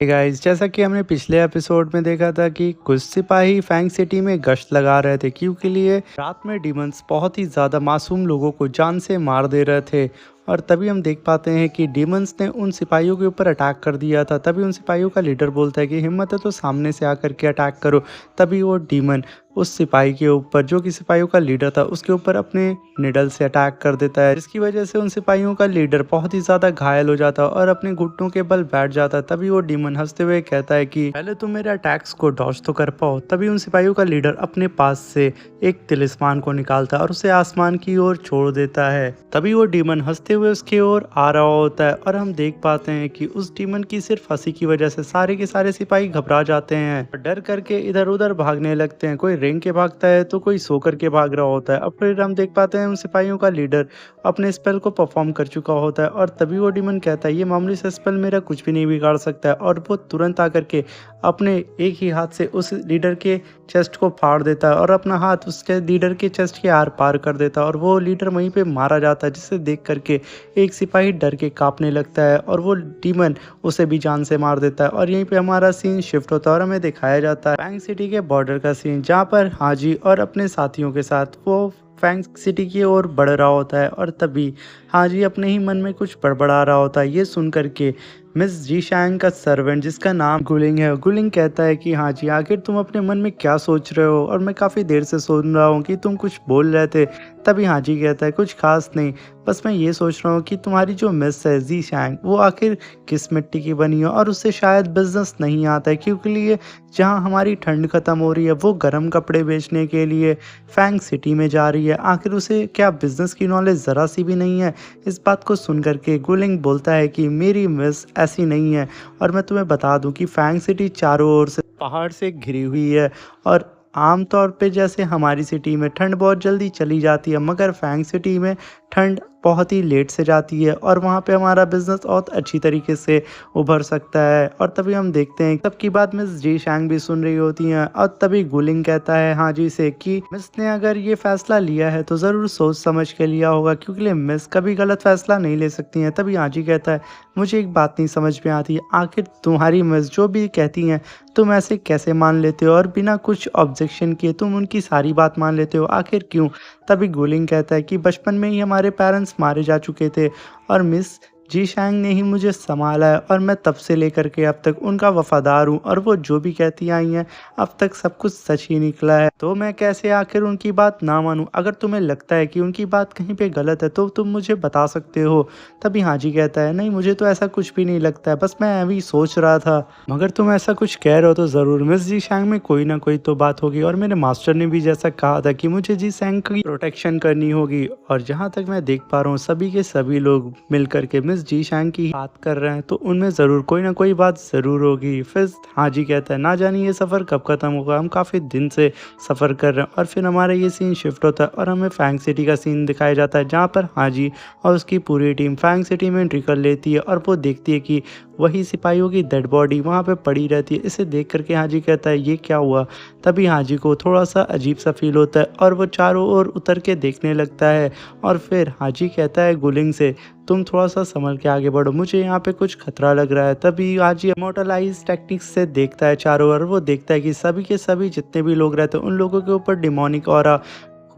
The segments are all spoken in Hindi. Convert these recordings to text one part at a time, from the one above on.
गाइस, जैसा कि हमने पिछले एपिसोड में देखा था कि कुछ सिपाही फैंग सिटी में गश्त लगा रहे थे क्योंकि लिए रात में डीमंस बहुत ही ज़्यादा मासूम लोगों को जान से मार दे रहे थे। और तभी हम देख पाते हैं कि डीमंस ने उन सिपाहियों के ऊपर अटैक कर दिया था। तभी उन सिपाहियों का लीडर बोलता है कि हिम्मत है तो सामने से आकर के अटैक करो। तभी वो डीमन उस सिपाही के ऊपर, जो कि सिपाहियों का लीडर था, उसके ऊपर अपने निडल से अटैक कर देता है, जिसकी वजह से उन सिपाहियों का लीडर बहुत ही ज़्यादा घायल हो जाता है और अपने घुटनों के बल बैठ जाता है। तभी वो डीमन हंसते हुए कहता है कि पहले तुम मेरे अटैक्स को डॉज तो कर पाओ। तभी उन सिपाहियों का लीडर अपने पास से एक तिलिस्मान को निकालता है और उसे आसमान की ओर छोड़ देता है। तभी वो डीमन हंसते हुए उसकी ओर आ रहा होता है और हम देख पाते हैं कि उस डीमन की सिर्फ हंसी की वजह से सारे के सारे सिपाही घबरा जाते हैं और डर करके इधर उधर भागने लगते हैं। कोई रेंग के भागता है तो कोई सो करके भाग रहा होता है। अब फिर हम देख पाते हैं उन सिपाहियों का लीडर अपने स्पेल को परफॉर्म कर चुका होता है और तभी वो डीमन कहता है ये मामूली सा स्पेल मेरा कुछ भी नहीं बिगाड़ सकता है। और वो तुरंत आकर के अपने एक ही हाथ से उस लीडर के चेस्ट को फाड़ देता है और अपना हाथ उसके लीडर के चेस्ट के आर पार कर देता है और वो लीडर वहीं पे मारा जाता है, जिसे देख करके एक सिपाही डर के कांपने लगता है और वो डीमन उसे भी जान से मार देता है। और यहीं पे हमारा सीन शिफ्ट होता है और हमें दिखाया जाता है फैंग सिटी के बॉर्डर का सीन, जहाँ पर हाजी और अपने साथियों के साथ वो फैंग सिटी की ओर बढ़ रहा होता है। और तभी हाजी अपने ही मन में कुछ बड़बड़ा रहा होता है। ये सुन करके मिस जी शैंग का सर्वेंट, जिसका नाम गुलिंग है, गुलिंग कहता है कि हाँ जी, आखिर तुम अपने मन में क्या सोच रहे हो, और मैं काफ़ी देर से सुन रहा हूँ कि तुम कुछ बोल रहे थे। तभी हाजी कहता है कुछ खास नहीं, बस मैं ये सोच रहा हूँ कि तुम्हारी जो मिस है जी शैंग, वो आखिर किस मिट्टी की बनी हो और उससे शायद बिजनेस नहीं आता है, क्योंकि लिए जहाँ हमारी ठंड ख़त्म हो रही है वो गर्म कपड़े बेचने के लिए फैंग सिटी में जा रही है। आखिर उसे क्या बिजनेस की नॉलेज ज़रा सी भी नहीं है? इस बात को सुन करके गुलिंग बोलता है कि मेरी मिस ऐसी नहीं है, और मैं तुम्हें बता दूं कि फैंग सिटी चारों ओर से पहाड़ से घिरी हुई है। और आमतौर पे जैसे हमारी सिटी में ठंड बहुत जल्दी चली जाती है, मगर फैंग सिटी में ठंड बहुत ही लेट से जाती है और वहाँ पे हमारा बिजनेस बहुत अच्छी तरीके से उभर सकता है। और तभी हम देखते हैं सबकी बात मिस जी शैंग भी सुन रही होती हैं और तभी गुलिंग कहता है हाजी से कि मिस ने अगर ये फैसला लिया है तो ज़रूर सोच समझ के लिया होगा, क्योंकि मिस कभी गलत फैसला नहीं ले सकती हैं। तभी हाजी कहता है मुझे एक बात नहीं समझ में आती, आखिर तुम्हारी मिस जो भी कहती हैं तुम ऐसे कैसे मान लेते हो और बिना कुछ ऑब्जेक्शन किए तुम उनकी सारी बात मान लेते हो, आखिर क्यों? तभी गुलिंग कहता है कि बचपन में ही हमारे पेरेंट्स मारे जा चुके थे और मिस जी शैंग ने ही मुझे संभाला है और मैं तब से लेकर के अब तक उनका वफादार हूँ, और वो जो भी कहती आई हैं अब तक सब कुछ सच ही निकला है। तो मैं कैसे आखिर उनकी बात ना मानूं? अगर तुम्हें लगता है कि उनकी बात कहीं पे गलत है तो तुम मुझे बता सकते हो। तभी हाजी कहता है नहीं, मुझे तो ऐसा कुछ भी नहीं लगता है, बस मैं अभी सोच रहा था। मगर तुम ऐसा कुछ कह रहे हो तो ज़रूर मिस जी शैंग में कोई ना कोई तो बात होगी, और मेरे मास्टर ने भी जैसा कहा था कि मुझे जी शैंग की प्रोटेक्शन करनी होगी। और जहाँ तक मैं देख पा रहा हूँ सभी के सभी लोग मिल करके मिस जी शैंग की बात कर रहे हैं, तो उनमें ज़रूर कोई ना कोई बात ज़रूर होगी। फिर हाजी कहता है ना जानिए ये सफ़र कब ख़त्म होगा, हम काफ़ी दिन से सफ़र कर रहे हैं। और फिर हमारा ये सीन शिफ्ट होता है और हमें फैंग सिटी का सीन दिखाया जाता है, जहाँ पर हाजी और उसकी पूरी टीम फैंग सिटी में एंट्री कर लेती है और वो देखती है कि वही सिपाहियों की डेड बॉडी वहाँ पे पड़ी रहती है। इसे देख करके हाजी कहता है ये क्या हुआ? तभी हाजी को थोड़ा सा अजीब सा फील होता है और वो चारों ओर उतर के देखने लगता है। और फिर हाजी कहता है गुलिंग से तुम थोड़ा सा संभल के आगे बढ़ो, मुझे यहाँ पे कुछ खतरा लग रहा है। तभी हाजी इमोर्टलाइज टेक्निक्स से देखता है चारों ओर, वो देखता है कि सभी के सभी जितने भी लोग रहते हैं उन लोगों के ऊपर डिमोनिक ऑरा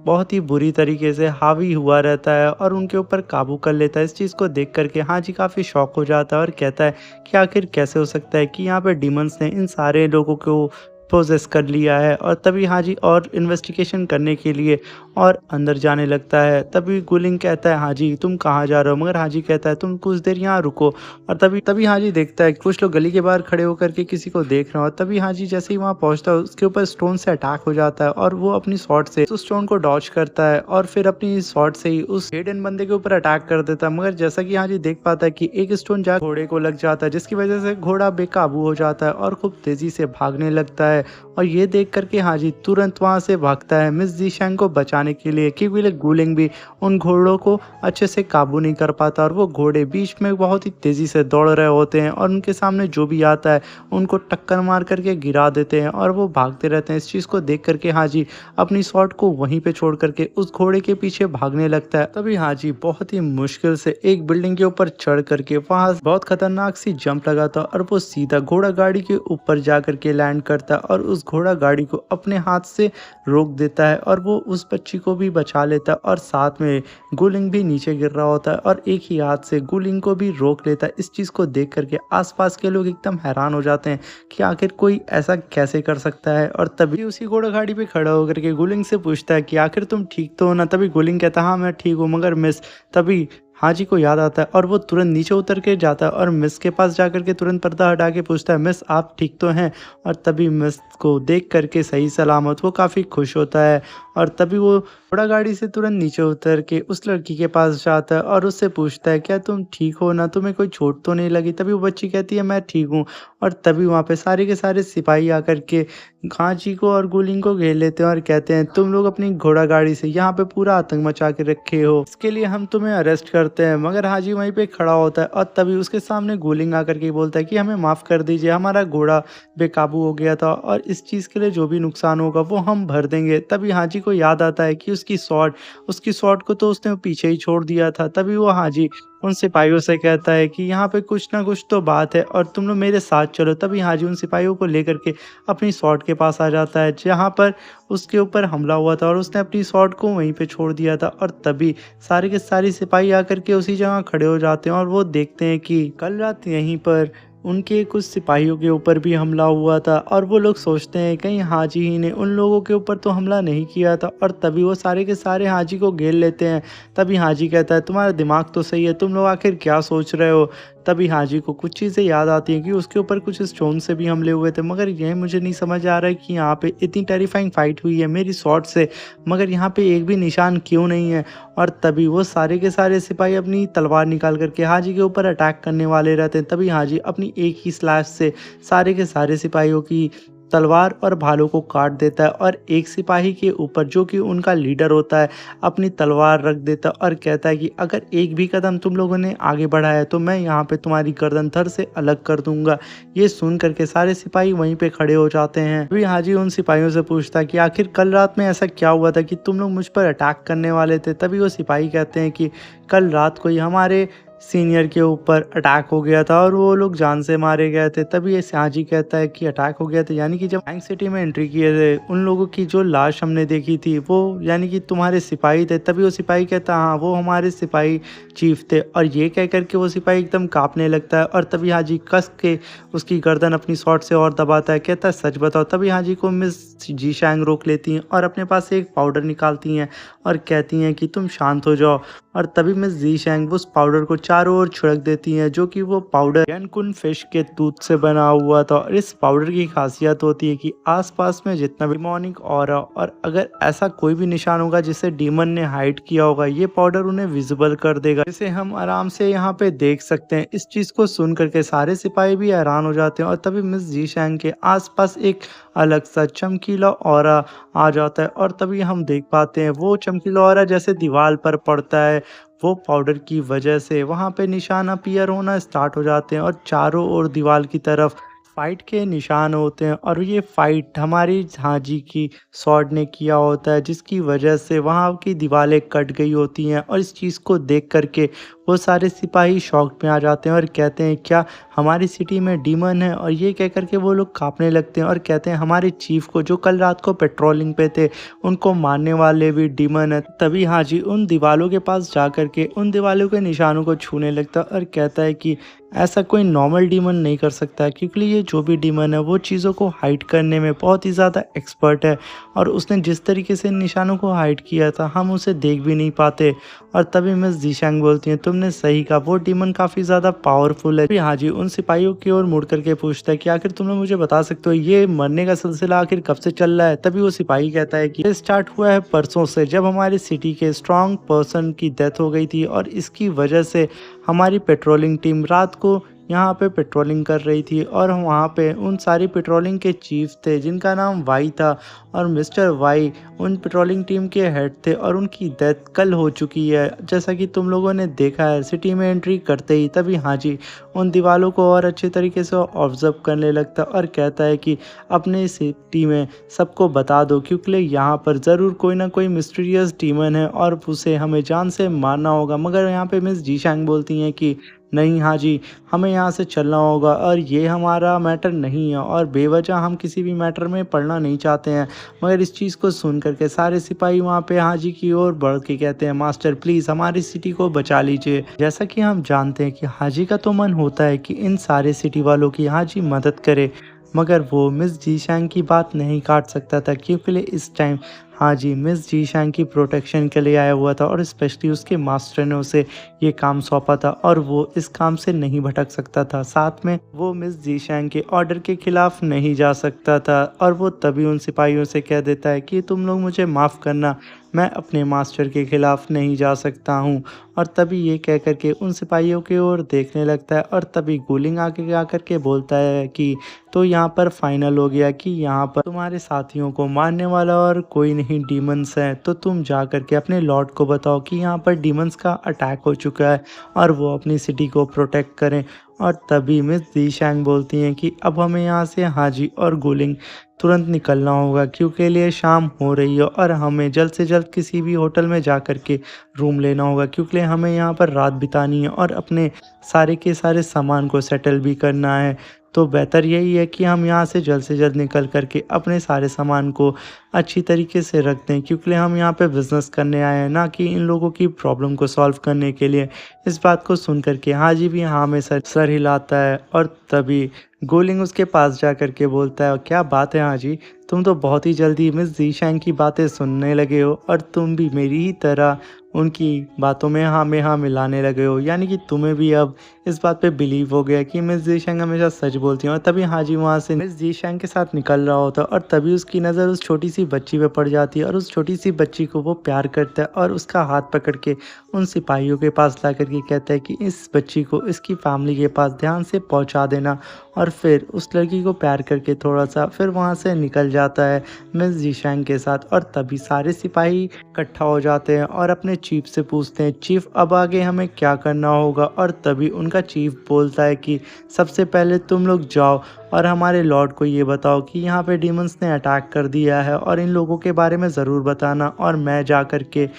बहुत ही बुरी तरीके से हावी हुआ रहता है और उनके ऊपर काबू कर लेता है। इस चीज़ को देख करके हाजी काफ़ी शॉक हो जाता है और कहता है कि आखिर कैसे हो सकता है कि यहाँ पे डीमंस ने इन सारे लोगों को पोजेस कर लिया है। और तभी हाजी और इन्वेस्टिगेशन करने के लिए और अंदर जाने लगता है। तभी गुलिंग कहता है हाजी तुम कहाँ जा रहे हो? मगर हाजी कहता है तुम कुछ देर यहाँ रुको। और तभी तभी हाजी देखता है कि कुछ लोग गली के बाहर खड़े होकर के किसी को देख रहे हो। तभी हाजी जैसे ही वहाँ पहुँचता है उसके ऊपर स्टोन से अटैक हो जाता है और वो अपनी शॉट से उस स्टोन को डॉज करता है और फिर अपनी शॉट से ही उस हिडन बंदे के ऊपर अटैक कर देता है। मगर जैसा कि हाजी देख पाता है कि एक स्टोन जा घोड़े को लग जाता है, जिसकी वजह से घोड़ा बेकाबू हो जाता है और खूब तेजी से भागने लगता है। है और ये देख कर के हाजी तुरंत वहाँ से भागता है मिस जीशैंग को बचाने के लिए, क्योंकि गुलिंग भी उन घोड़ों को अच्छे से काबू नहीं कर पाता और वो घोड़े बीच में बहुत ही तेज़ी से दौड़ रहे होते हैं और उनके सामने जो भी आता है उनको टक्कर मार करके गिरा देते हैं और वो भागते रहते हैं। इस चीज़ को देख करके हाजी अपनी शॉट को वहीं पे छोड़ करके उस घोड़े के पीछे भागने लगता है। तभी हाजी बहुत ही मुश्किल से एक बिल्डिंग के ऊपर चढ़ करके वहाँ बहुत खतरनाक सी जंप लगाता और वो सीधा घोड़ा गाड़ी के ऊपर जा करके लैंड करता है और उस घोड़ा गाड़ी को अपने हाथ से रोक देता है और वो उस बच्ची को भी बचा लेता है और साथ में गुलिंग भी नीचे गिर रहा होता है और एक ही हाथ से गुलिंग को भी रोक लेता है। इस चीज़ को देख करके आसपास के लोग एकदम हैरान हो जाते हैं कि आखिर कोई ऐसा कैसे कर सकता है। और तभी उसी घोड़ा गाड़ी पे खड़ा होकर के गुलिंग से पूछता है कि आखिर तुम ठीक तो हो ना। तभी गुलिंग कहता है हाँ मैं ठीक हूँ मगर मिस। तभी हाजी को याद आता है और वो तुरंत नीचे उतर के जाता है और मिस के पास जाकर के तुरंत पर्दा हटा के पूछता है मिस आप ठीक तो हैं। और तभी मिस को देख करके सही सलामत वो काफ़ी खुश होता है और तभी वो घोड़ा गाड़ी से तुरंत नीचे उतर के उस लड़की के पास जाता है और उससे पूछता है क्या तुम ठीक हो ना, तुम्हें कोई चोट तो नहीं लगी। तभी वो बच्ची कहती है मैं ठीक हूँ और तभी वहाँ पे सारे के सारे सिपाही आकर के घाची को और गुलिंग को घेर लेते हैं और कहते हैं तुम लोग अपनी घोड़ा गाड़ी से यहाँ पे पूरा आतंक मचा के रखे हो, इसके लिए हम तुम्हें अरेस्ट करते हैं। मगर हाजी वहीं पे खड़ा होता है और तभी उसके सामने गुलिंग आकर के बोलता है कि हमें माफ़ कर दीजिए, हमारा घोड़ा बेकाबू हो गया था और इस चीज़ के लिए जो भी नुकसान होगा वो हम भर देंगे। तभी हाजी को याद आता है कि उसकी शॉट को तो उसने पीछे ही छोड़ दिया था। तभी वो हाजी उन सिपाहियों से कहता है कि यहाँ पे कुछ ना कुछ तो बात है और तुम लोग मेरे साथ चलो। तभी हाजी उन सिपाहियों को लेकर के अपनी शॉट के पास आ जाता है जहाँ पर उसके ऊपर हमला हुआ था और उसने अपनी शॉट को वहीं पे छोड़ दिया था। और तभी सारे के सारे सिपाही आकर के उसी जगह खड़े हो जाते हैं और वो देखते हैं कि कल रात यहीं पर उनके कुछ सिपाहियों के ऊपर भी हमला हुआ था और वो लोग सोचते हैं कहीं हाजी ही ने उन लोगों के ऊपर तो हमला नहीं किया था। और तभी वो सारे के सारे हाजी को घेर लेते हैं। तभी हाजी कहता है तुम्हारा दिमाग तो सही है, तुम लोग आखिर क्या सोच रहे हो। तभी हाजी को कुछ चीज़ें याद आती हैं कि उसके ऊपर कुछ स्टोन से भी हमले हुए थे, मगर यह मुझे नहीं समझ आ रहा है कि यहाँ पे इतनी टेरिफाइंग फाइट हुई है मेरी शॉट से, मगर यहाँ पे एक भी निशान क्यों नहीं है। और तभी वो सारे के सारे सिपाही अपनी तलवार निकाल करके हाजी के ऊपर अटैक करने वाले रहते हैं। तभी हाजी अपनी एक ही स्लैश से सारे के सारे सिपाहियों की तलवार और भालों को काट देता है और एक सिपाही के ऊपर जो कि उनका लीडर होता है अपनी तलवार रख देता है और कहता है कि अगर एक भी कदम तुम लोगों ने आगे बढ़ाया तो मैं यहाँ पे तुम्हारी गर्दन धड़ से अलग कर दूंगा। ये सुन करके सारे सिपाही वहीं पे खड़े हो जाते हैं। अभी हाजी उन सिपाहियों से पूछता है कि आखिर कल रात में ऐसा क्या हुआ था कि तुम लोग मुझ पर अटैक करने वाले थे। तभी वो सिपाही कहते हैं कि कल रात को ही हमारे सीनियर के ऊपर अटैक हो गया था और वो लोग जान से मारे गए थे। तभी ये हाजी कहता है कि अटैक हो गया था यानी कि जब फैंग सिटी में एंट्री किए थे उन लोगों की जो लाश हमने देखी थी वो यानी कि तुम्हारे सिपाही थे। तभी वो सिपाही कहता है हाँ वो हमारे सिपाही चीफ थे। और ये कह करके वो सिपाही एकदम कांपने लगता है और तभी हाजी कस के उसकी गर्दन अपनी शॉट से और दबाता है, कहता है सच बताओ। तभी हाजी को मिस जीशैंग रोक लेती हैं और अपने पास एक पाउडर निकालती हैं और कहती हैं कि तुम शांत हो जाओ। और तभी मिस जीशैंग उस पाउडर को चारों ओर छिड़क देती हैं जो कि वो पाउडर कैनकुन फिश के दूध से बना हुआ था। और इस पाउडर की खासियत होती है कि आसपास में जितना भी डिमोनिक ऑरा और अगर ऐसा कोई भी निशान होगा जिसे डीमन ने हाइड किया होगा ये पाउडर उन्हें विजिबल कर देगा, जिसे हम आराम से यहाँ पे देख सकते हैं। इस चीज को सुन करके सारे सिपाही भी हैरान हो जाते हैं और तभी मिस जीशैंग के आसपास एक अलग सा चमकीला ऑरा आ जाता है और तभी हम देख पाते हैं वो चमकीला ऑरा जैसे दीवार पर पड़ता है वो पाउडर की वजह से वहाँ पे निशान अपीयर होना स्टार्ट हो जाते हैं और चारों ओर दीवार की तरफ फाइट के निशान होते हैं। और ये फाइट हमारी झांझी की स्वॉर्ड ने किया होता है जिसकी वजह से वहाँ की दीवारें कट गई होती हैं। और इस चीज़ को देख करके वो सारे सिपाही शॉक में आ जाते हैं और कहते हैं क्या हमारी सिटी में डीमन है। और ये कह करके वो लोग कांपने लगते हैं और कहते हैं हमारे चीफ को जो कल रात को पेट्रोलिंग पे थे उनको मारने वाले भी डीमन है। तभी हाजी उन दीवालों के पास जा करके उन दीवालों के निशानों को छूने लगता है और कहता है कि ऐसा कोई नॉर्मल डीमन नहीं कर सकता है क्योंकि ये जो भी डीमन है वो चीज़ों को हाइड करने में बहुत ही ज़्यादा एक्सपर्ट है और उसने जिस तरीके से निशानों को हाइड किया था हम उसे देख भी नहीं पाते। और तभी मिस जीशैंग बोलती हैं तुमने सही कहा वो डीमन काफ़ी ज़्यादा पावरफुल है। फिर हाजी उन सिपाहियों की ओर मुड़ करके पूछता है कि आखिर तुम लोग मुझे बता सकते हो ये मरने का सिलसिला आखिर कब से चल रहा है। तभी वो सिपाही कहता है कि ये स्टार्ट हुआ है परसों से जब हमारी सिटी के स्ट्रॉन्ग पर्सन की डेथ हो गई थी और इसकी वजह से हमारी पेट्रोलिंग टीम रात को यहाँ पे पेट्रोलिंग कर रही थी और वहाँ पे उन सारी पेट्रोलिंग के चीफ थे जिनका नाम वाई था और मिस्टर वाई उन पेट्रोलिंग टीम के हेड थे और उनकी डेथ कल हो चुकी है। जैसा कि तुम लोगों ने देखा है सिटी में एंट्री करते ही तभी हाजी उन दीवालों को और अच्छे तरीके से ऑब्जर्व करने लगता और कहता है कि अपने सिटी में सबको बता दो क्योंकि यहाँ पर ज़रूर कोई ना कोई मिस्टीरियस डीमन है और उसे हमें जान से मारना होगा। मगर यहाँ पे मिस जीशांग बोलती हैं कि नहीं हाजी, हमें यहाँ से चलना होगा और ये हमारा मैटर नहीं है और बेवजह हम किसी भी मैटर में पड़ना नहीं चाहते हैं। मगर इस चीज़ को सुन करके सारे सिपाही वहाँ पे हाजी की ओर बढ़ के कहते हैं मास्टर प्लीज़ हमारी सिटी को बचा लीजिए। जैसा कि हम जानते हैं कि हाजी का तो मन होता है कि इन सारे सिटी वालों की हाजी मदद करे, मगर वो मिस जीशांग की बात नहीं काट सकता था क्योंकि इस टाइम हाजी मिस जीशांग की प्रोटेक्शन के लिए आया हुआ था और स्पेशली उसके मास्टर ने उसे ये काम सौंपा था और वो इस काम से नहीं भटक सकता था। साथ में वो मिस जीशांग के ऑर्डर के खिलाफ नहीं जा सकता था और वो तभी उन सिपाहियों से कह देता है कि तुम लोग मुझे माफ़ करना, मैं अपने मास्टर के खिलाफ नहीं जा सकता हूँ। और तभी ये कह कर के उन सिपाहियों की ओर देखने लगता है और तभी गुलिंग आके आकर के बोलता है कि तो यहाँ पर फाइनल हो गया कि यहाँ पर तुम्हारे साथियों को मारने वाला और कोई नहीं डीमंस है, तो तुम जा कर के अपने लॉर्ड को बताओ कि यहाँ पर डीमंस का अटैक हो चुका है और वो अपनी सिटी को प्रोटेक्ट करें। और तभी मिस जीशांग बोलती हैं कि अब हमें यहाँ से हाजी और गुलिंग तुरंत निकलना होगा क्योंकि लिए शाम हो रही है और हमें जल्द से जल्द किसी भी होटल में जा कर के रूम लेना होगा क्योंकि हमें यहाँ पर रात बितानी है और अपने सारे के सारे सामान को सेटल भी करना है। तो बेहतर यही है कि हम यहाँ से जल्द निकल कर के अपने सारे सामान को अच्छी तरीके से रख दें क्योंकि हम यहाँ पे बिज़नेस करने आए हैं, ना कि इन लोगों की प्रॉब्लम को सॉल्व करने के लिए। इस बात को सुन कर के हाजी भी हाँ में सर हिलाता है और तभी गोलिंग उसके पास जा कर के बोलता है क्या बात है हाजी, तुम तो बहुत ही जल्दी मिस जीशांग की बातें सुनने लगे हो और तुम भी मेरी ही तरह उनकी बातों में हाँ मिलाने लगे हो, यानी कि तुम्हें भी अब इस बात पे बिलीव हो गया कि मिस जीशांग हमेशा सच बोलती हैं। और तभी हाजी वहाँ से मिस जीशांग के साथ निकल रहा होता है और तभी उसकी नज़र उस छोटी सी बच्ची पे पड़ जाती है और उस छोटी सी बच्ची को वो प्यार करता है और उसका हाथ पकड़ के उन सिपाहियों के पास ला कर के कहता है कि इस बच्ची को इसकी फैमिली के पास ध्यान से पहुँचा देना। और फिर उस लड़की को प्यार करके थोड़ा सा फिर वहाँ से निकल जाता है मिस जीशांग के साथ। और तभी सारे सिपाही इकट्ठा हो जाते हैं और अपने चीफ से पूछते हैं चीफ अब आगे हमें क्या करना होगा। और तभी उनका चीफ बोलता है कि सबसे पहले तुम लोग जाओ और हमारे लॉर्ड को ये बताओ कि यहाँ पे डीमंस ने अटैक कर दिया है और इन लोगों के बारे में ज़रूर बताना और मैं जा कर के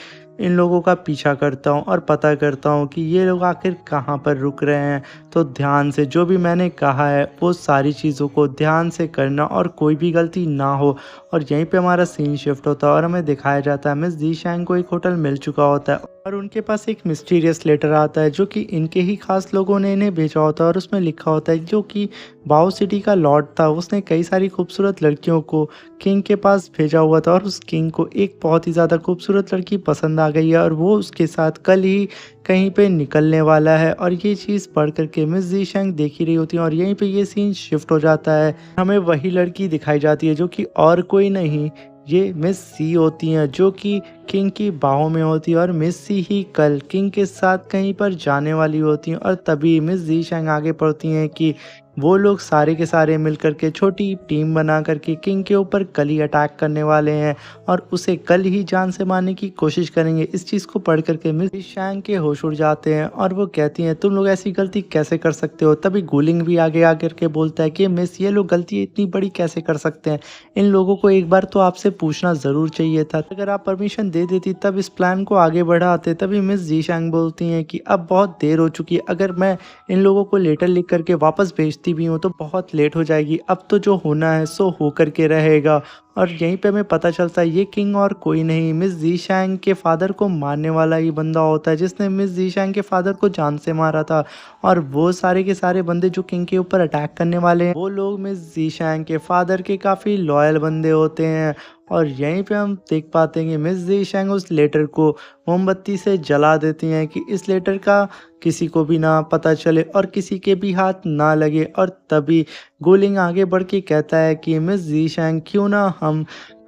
इन लोगों का पीछा करता हूँ और पता करता हूँ कि ये लोग आखिर कहाँ पर रुक रहे हैं। तो ध्यान से जो भी मैंने कहा है वो सारी चीज़ों को ध्यान से करना और कोई भी गलती ना हो। और यहीं पे हमारा सीन शिफ्ट होता है और हमें दिखाया जाता है मिस जीशांग को एक होटल मिल चुका होता है और उनके पास एक मिस्टीरियस लेटर आता है जो कि इनके ही खास लोगों ने इन्हें भेजा होता है और उसमें लिखा होता है जो कि बाओ सिटी का लॉर्ड था उसने कई सारी खूबसूरत लड़कियों को किंग के पास भेजा हुआ था और उस किंग को एक बहुत ही ज़्यादा खूबसूरत लड़की पसंद आ गई है और वो उसके साथ कल ही कहीं पे निकलने वाला है। और ये चीज़ पढ़ करके मिस जीशांग देख ही रही होती है और यहीं पे ये सीन शिफ्ट हो जाता है। हमें वही लड़की दिखाई जाती है जो कि और कोई नहीं ये मिस सी होती हैं जो कि किंग की बाहों में होती है और मिस सी ही कल किंग के साथ कहीं पर जाने वाली होती हैं। और तभी मिस जीशांग आगे बढ़ती हैं कि वो लोग सारे के सारे मिलकर के छोटी टीम बना करके किंग के ऊपर कल ही अटैक करने वाले हैं और उसे कल ही जान से मारने की कोशिश करेंगे। इस चीज़ को पढ़ करके मिस जीशांग के होश उड़ जाते हैं और वो कहती हैं तुम लोग ऐसी गलती कैसे कर सकते हो। तभी गुलिंग भी आगे आकर के बोलता है कि मिस ये लोग गलती इतनी बड़ी कैसे कर सकते हैं, इन लोगों को एक बार तो आपसे पूछना ज़रूर चाहिए था, अगर आप परमिशन दे देती तब इस प्लान को आगे बढ़ाते। तभी मिस जीशांग बोलती हैं कि अब बहुत देर हो चुकी है, अगर मैं इन लोगों को लेटर लिख करके वापस भेजती भी हूँ तो बहुत लेट हो जाएगी, अब तो जो होना है सो हो करके रहेगा। और यहीं पे हमें पता चलता है ये किंग और कोई नहीं मिस जीशांग के फादर को मारने वाला ही बंदा होता है जिसने मिस जीशांग के फादर को जान से मारा था। और वो सारे के सारे बंदे जो किंग के ऊपर अटैक करने वाले हैं वो लोग मिस जीशांग के फादर के काफ़ी लॉयल बंदे होते हैं। और यहीं पे हम देख पाते हैं कि मिस जीशांग उस लेटर को मोमबत्ती से जला देती हैं कि इस लेटर का किसी को भी ना पता चले और किसी के भी हाथ ना लगे। और तभी गुलिंग आगे बढ़ के कहता है कि मिस जीशांग क्यों ना हम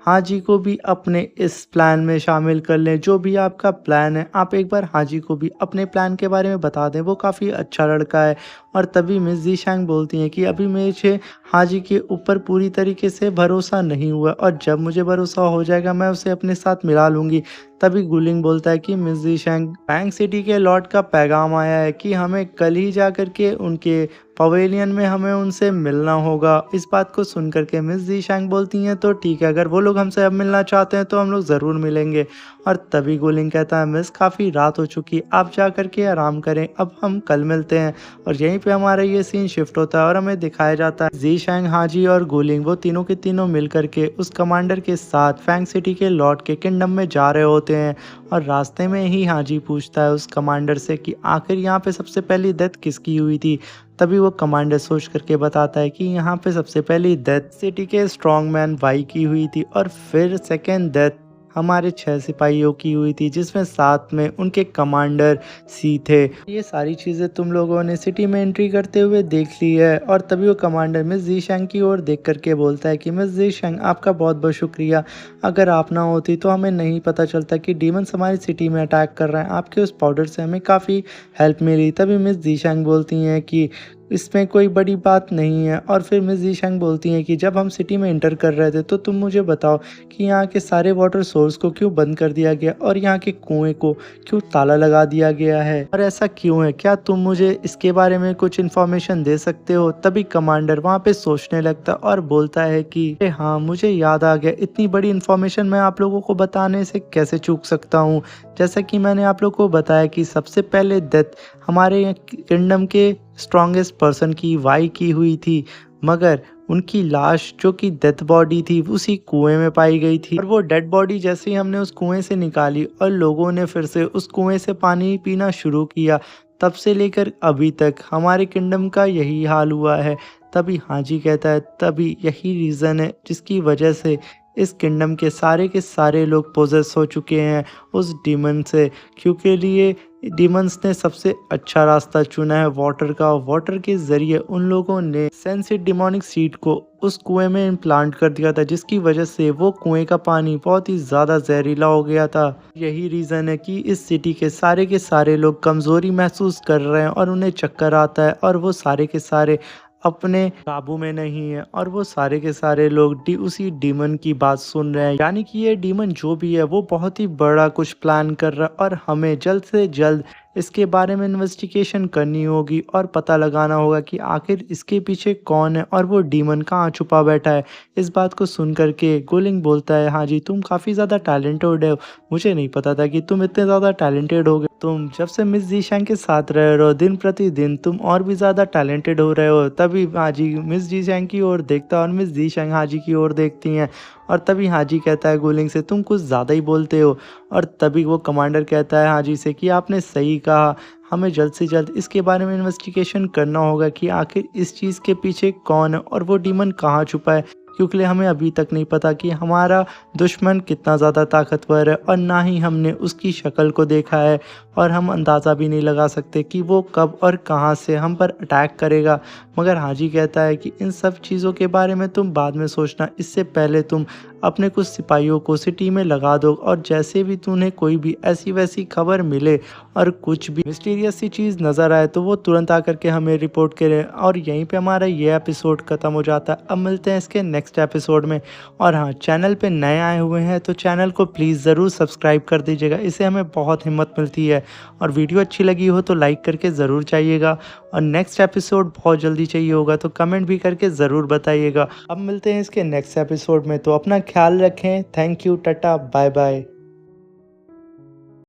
हाजी को भी अपने इस प्लान में शामिल कर लें, जो भी आपका प्लान है आप एक बार हाजी को भी अपने प्लान के बारे में बता दें, वो काफ़ी अच्छा लड़का है और तभी मिस जीशांग बोलती हैं कि अभी मुझे हाजी के ऊपर पूरी तरीके से भरोसा नहीं हुआ और जब मुझे भरोसा हो जाएगा मैं उसे अपने साथ मिला लूँगी। तभी गुलिंग बोलता है कि मिस जीशांग, फैंग सिटी के लॉर्ड का पैगाम आया है कि हमें कल ही जा कर के उनके पवेलियन में हमें उनसे मिलना होगा। इस बात को सुन कर के मिस जीशांग बोलती हैं तो ठीक है, अगर वो लोग हमसे अब मिलना चाहते हैं तो हम लोग ज़रूर मिलेंगे। और तभी गुलिंग कहता है मिस काफ़ी रात हो चुकी, आप जा कर के आराम करें, अब हम कल मिलते हैं। और यहीं पे हमारा ये सीन शिफ्ट होता है और हमें दिखाया जाता है जीशांग, हाजी और गुलिंग वो तीनों के तीनों मिल कर के उस कमांडर के साथ फैंग सिटी के लॉर्ड के किंगडम में जा रहे होते हैं। और रास्ते में ही हाजी पूछता है उस कमांडर से कि आखिर यहाँ पे सबसे पहली डेथ किसकी हुई थी। तभी वो कमांडर सोच करके बताता है कि यहाँ पे सबसे पहली डेथ सिटी के स्ट्रॉन्गमैन वाई की हुई थी और फिर सेकेंड डेथ हमारे 6 सिपाहियों की हुई थी जिसमें साथ में उनके कमांडर सी थे। ये सारी चीज़ें तुम लोगों ने सिटी में एंट्री करते हुए देख ली है। और तभी वो कमांडर मिस जीशांग की ओर देख करके बोलता है कि मिस जीशांग, आपका बहुत बहुत शुक्रिया, अगर आप ना होती तो हमें नहीं पता चलता कि डीमंस हमारी सिटी में अटैक कर रहे हैं। आपके उस पाउडर से हमें काफ़ी हेल्प मिली। तभी मिस जीशांग बोलती हैं कि इसमें कोई बड़ी बात नहीं है। और फिर मिस जीशांग बोलती हैं कि जब हम सिटी में एंटर कर रहे थे तो तुम मुझे बताओ कि यहाँ के सारे वाटर सोर्स को क्यों बंद कर दिया गया और यहाँ के कुएं को क्यों ताला लगा दिया गया है और ऐसा क्यों है, क्या तुम मुझे इसके बारे में कुछ इन्फॉर्मेशन दे सकते हो। तभी कमांडर वहाँ पे सोचने लगता और बोलता है कि अरे हाँ, मुझे याद आ गया, इतनी बड़ी इन्फॉर्मेशन मैं आप लोगों को बताने से कैसे चूक सकता हूँ। जैसा कि मैंने आप लोगों को बताया कि सबसे पहले डेथ हमारे किंगडम के स्ट्रॉन्गेस्ट पर्सन की वाई की हुई थी, मगर उनकी लाश जो कि डेथ बॉडी थी उसी कुएं में पाई गई थी। और वो डेड बॉडी जैसे ही हमने उस कुएं से निकाली और लोगों ने फिर से उस कुएं से पानी पीना शुरू किया, तब से लेकर अभी तक हमारे किंगडम का यही हाल हुआ है। तभी हाजी कहता है तभी यही रीज़न है जिसकी वजह से इस किंगडम के सारे लोग पोजेस हो चुके हैं उस डीमन से, क्योंकि लिए डीमंस ने सबसे अच्छा रास्ता चुना है वाटर का। वाटर के ज़रिए उन लोगों ने सेंसिड डिमोनिक सीड को उस कुएं में इम्प्लांट कर दिया था, जिसकी वजह से वो कुएं का पानी बहुत ही ज़्यादा जहरीला हो गया था। यही रीज़न है कि इस सिटी के सारे लोग कमज़ोरी महसूस कर रहे हैं और उन्हें चक्कर आता है और वो सारे के सारे अपने काबू में नहीं है और वो सारे के सारे लोग उसी डीमन की बात सुन रहे हैं। यानी कि ये डीमन जो भी है वो बहुत ही बड़ा कुछ प्लान कर रहा है और हमें जल्द से जल्द इसके बारे में इन्वेस्टिगेशन करनी होगी और पता लगाना होगा कि आखिर इसके पीछे कौन है और वो डीमन कहाँ छुपा बैठा है। इस बात को सुन करके गुलिंग बोलता है, हाँ जी, तुम काफ़ी ज़्यादा टैलेंटेड हो, मुझे नहीं पता था कि तुम इतने ज़्यादा टैलेंटेड होगे। तुम जब से मिस जीशांग के साथ रह रहे हो दिन प्रतिदिन तुम और भी ज़्यादा टैलेंटेड हो रहे हो। तभी हाजी मिस जीशांग की ओर देखता है और मिस जीशांग हाजी की ओर देखती हैं। और तभी हाजी कहता है गुलिंग से, तुम कुछ ज़्यादा ही बोलते हो। और तभी वो कमांडर कहता है हाजी से कि आपने सही कहा, हमें जल्द से जल्द इसके बारे में इन्वेस्टिगेशन करना होगा कि आखिर इस चीज़ के पीछे कौन है और वो डीमन कहाँ छुपा है, क्योंकि हमें अभी तक नहीं पता कि हमारा दुश्मन कितना ज़्यादा ताकतवर है और ना ही हमने उसकी शक्ल को देखा है और हम अंदाज़ा भी नहीं लगा सकते कि वो कब और कहाँ से हम पर अटैक करेगा। मगर हाजी कहता है कि इन सब चीज़ों के बारे में तुम बाद में सोचना, इससे पहले तुम अपने कुछ सिपाहियों को सिटी में लगा दो और जैसे भी तुम्हें कोई भी ऐसी वैसी खबर मिले और कुछ भी मिस्टीरियस सी चीज़ नज़र आए तो वो तुरंत आकर के हमें रिपोर्ट करें। और यहीं पे हमारा ये एपिसोड ख़त्म हो जाता है। अब मिलते हैं इसके नेक्स्ट एपिसोड में। और हाँ, चैनल पे नए आए हुए हैं तो चैनल को प्लीज़ ज़रूर सब्सक्राइब कर दीजिएगा, इससे हमें बहुत हिम्मत मिलती है। और वीडियो अच्छी लगी हो तो लाइक करके ज़रूर जाइएगा और नेक्स्ट एपिसोड बहुत जल्दी चाहिए होगा तो कमेंट भी करके ज़रूर बताइएगा। अब मिलते हैं इसके नेक्स्ट एपिसोड में, तो अपना ख्याल रखें। Thank you, tata, bye bye.